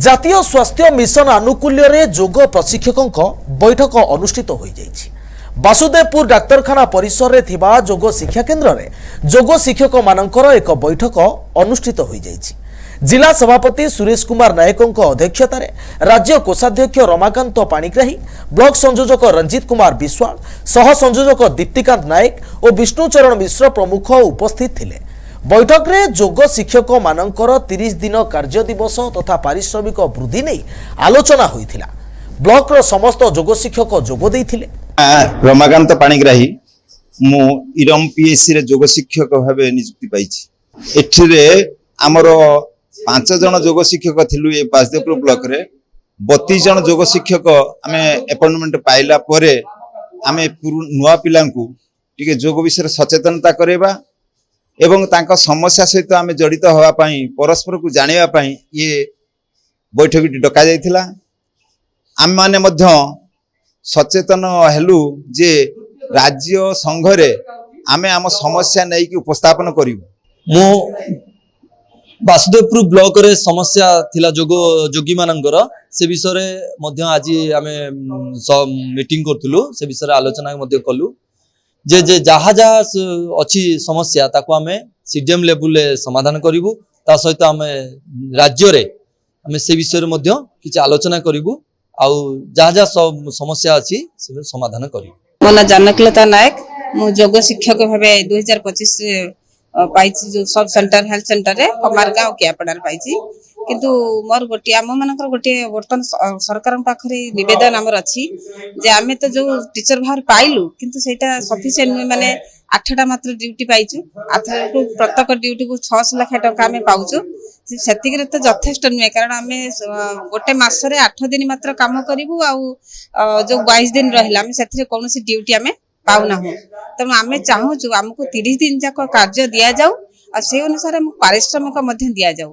জাতীয় স্বাস্থ্য মিশন আনুকূল্যরে যোগ প্রশিক্ষকଙ୍କ বৈঠক অনুষ্ঠিত হয়ে যাইছি। বাসুদেবপুর ডাক্তারখানা পরিসরে থিবা যোগ শিକ୍ଷା কেন্দ্রে যোগ শিক্ষক মানଙ୍କର এক বৈঠক অনুষ্ঠিত হয়ে যাইছি। जिला सभापति सुरेश कुमार नायकों अध्यक्षतार राज्य कोषाध्यक्ष रमाकांत पाणिग्राही, ब्लॉक संयोजक रंजित कुमार विश्वाल, सह संयोजक दीप्तिकांत नायक और विष्णुचरण मिश्र प्रमुख उपस्थित थिले। बैठक रे जोग शिक्षक मानकर 30 दिन कार्य दिवस तथा पारिश्रमिक वृद्धि नहीं आलोचना होइथिला। ब्लॉक रो समस्त जोग शिक्षक जोग देइथिले। रमाकांत पाणिग्राही मु इरम पीएससी रे जोग शिक्षक भाबे नियुक्ति पाइछि। एठिरे हमर 5 जन जोग शिक्षक थिलु ए बासदेवपुर ब्लॉक रे 32 जन जोग शिक्षक आमे अपॉइंटमेंट पाइला परे आमे नुआ पिलांकु टिके जोग विषय सचेतनता करेबा एवं तांका समस्या सहित आमे जड़ित होवा पई परस्पर को जानिबा पई ये बैठक डका जायथिला। आम माने मध्य सचेतन हेलु जे राज्य संघ रे आमे आम समस्या नै कि उपस्थापन करिवु। मो बासुदेवपुर ब्लॉक रे समस्या थिला जोगी मानकर से विषय रे मध्य आज आमे मीटिंग करथुलु। से विषय रे आलोचना मध्य कलु जे जे जहा जहा अछि समस्या ताको आमे सीडीएम लेवल ले समाधान करिवु। ता सहित आमे राज्य रे आमे से विषय रे मध्य किछ आलोचना करिवु आउ जहा जहा समस्या अछि से समाधान करिवु। मोना जानकलता नायक मु जोग शिक्षक भाबे 2025 पाइछि जो सब सेंटर हेल्थ सेंटर रे कमारगांव कियापड़ार पाइछि। किंतु मोर गोटे आम मानकर गोटे बर्तन सरकार पाखरे निवेदन हमर अछि जे आमे तो जो टीचर भार पाइलु किंतु सेटा सफिशिएंट माने 8टा मात्र ड्यूटी पाइछु। आथरको प्रत्येक ड्यूटी को 600 लाख टका आमे पाउछु। सेतिक रे तो यथेष्ट नुए कारण आमे गोटे मास रे 8 दिन मात्र काम करिवु आ जो 22 दिन रहिला आमे सेथिरे कोनोसी ड्यूटी आमे पाउना हो। तेणु आमे चाहूछु हमको 30 दिन जाक कार्य दिया जाऊ और से अनुसार पारिश्रमिक मध्य दिया जाऊ।